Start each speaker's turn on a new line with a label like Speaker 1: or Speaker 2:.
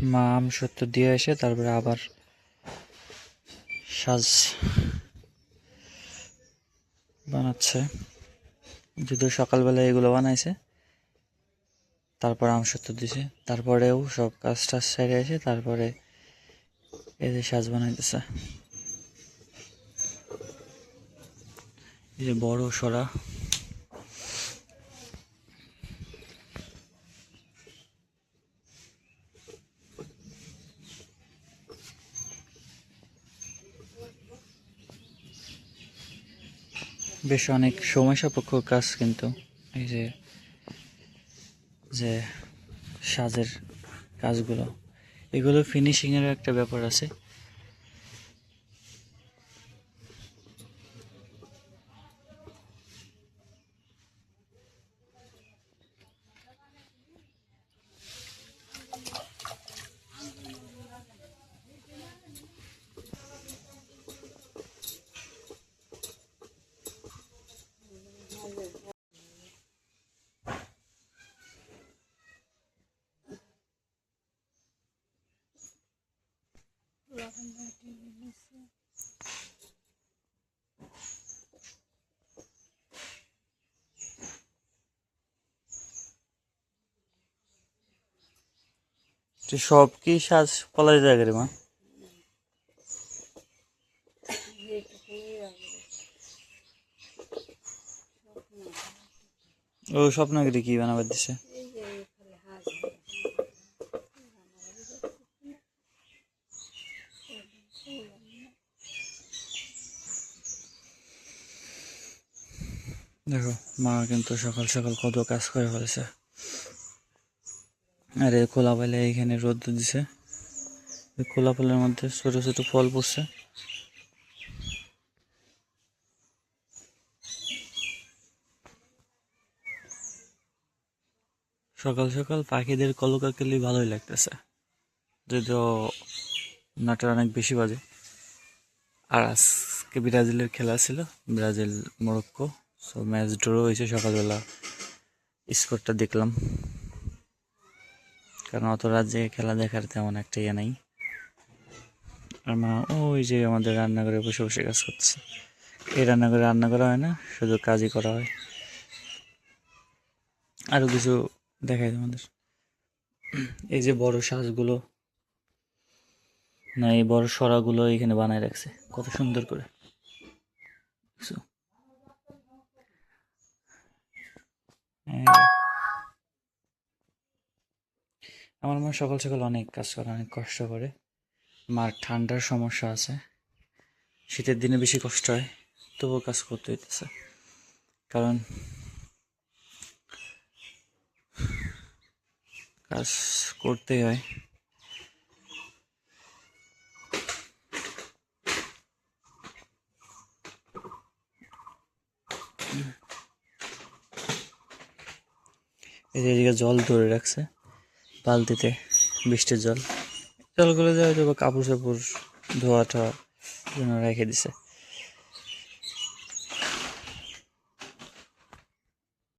Speaker 1: মা আমসত্ত্ব দিয়ে এসে তারপরে আবার সাজ বানাচ্ছে। যদিও সকালবেলা এগুলো বানাইছে, তারপর আমসত্ত্ব দিছে, তারপরেও সব কাজ টাজ সেরে এসে তারপরে এই যে সাজ বানাইতেছে। এই যে বড় সরা, বেশ অনেক সময় সাপেক্ষ কাজ, কিন্তু এই যে যে সাজের কাজগুলো, এগুলো ফিনিশিংয়ের একটা ব্যাপার আছে। সব কি সাজ পলাই জায়গা রে মা? ও স্বপ্নগিরি কি বানাবার দিছে? দেখো মা কিন্তু সকাল সকাল কত কাজ করে ফেলেছে। আর এই খোলা পালে এইখানে রোদ দিছে, খোলা ফলের মধ্যে ছোট ছোট ফল পড়ছে। সকাল সকাল পাখিদের কলকাকলি ভালোই লাগতেছে, যদিও নটা অনেক বেশি বাজে। আর আজকে ব্রাজিলের খেলা ছিল, Brazil Morocco, so match draw হয়েছে। সকালবেলা স্কোরটা দেখলাম, কারণ অত রাত জেগে খেলা দেখার তেমন একটা ইয়ে নাই। আর মা ওই যে আমাদের রান্নাঘরে বসে বসে কাজ করছে। এই রান্নাঘরে রান্না করা হয় না, শুধু কাজই করা হয়। আরো কিছু দেখাই তোমাদের। এই যে বড় সাজগুলো, না এই বড় সরাগুলো এখানে বানায় রাখছে কত সুন্দর করে। আমার মা সকাল সকাল অনেক কাজ করে, অনেক কষ্ট করে। মার ঠান্ডার সমস্যা আছে, শীতের দিনে বেশি কষ্ট হয়, তবুও কাজ করতে হইতেছে, কারণ কাজ করতেই হয়। এই যে এদিকে জল ধরে রাখছে বালতিতে, বৃষ্টির জলগুলো দেওয়া যাবে, কাপড় চাপড় ধোয়া টোয়া জন্য রেখে দিছে।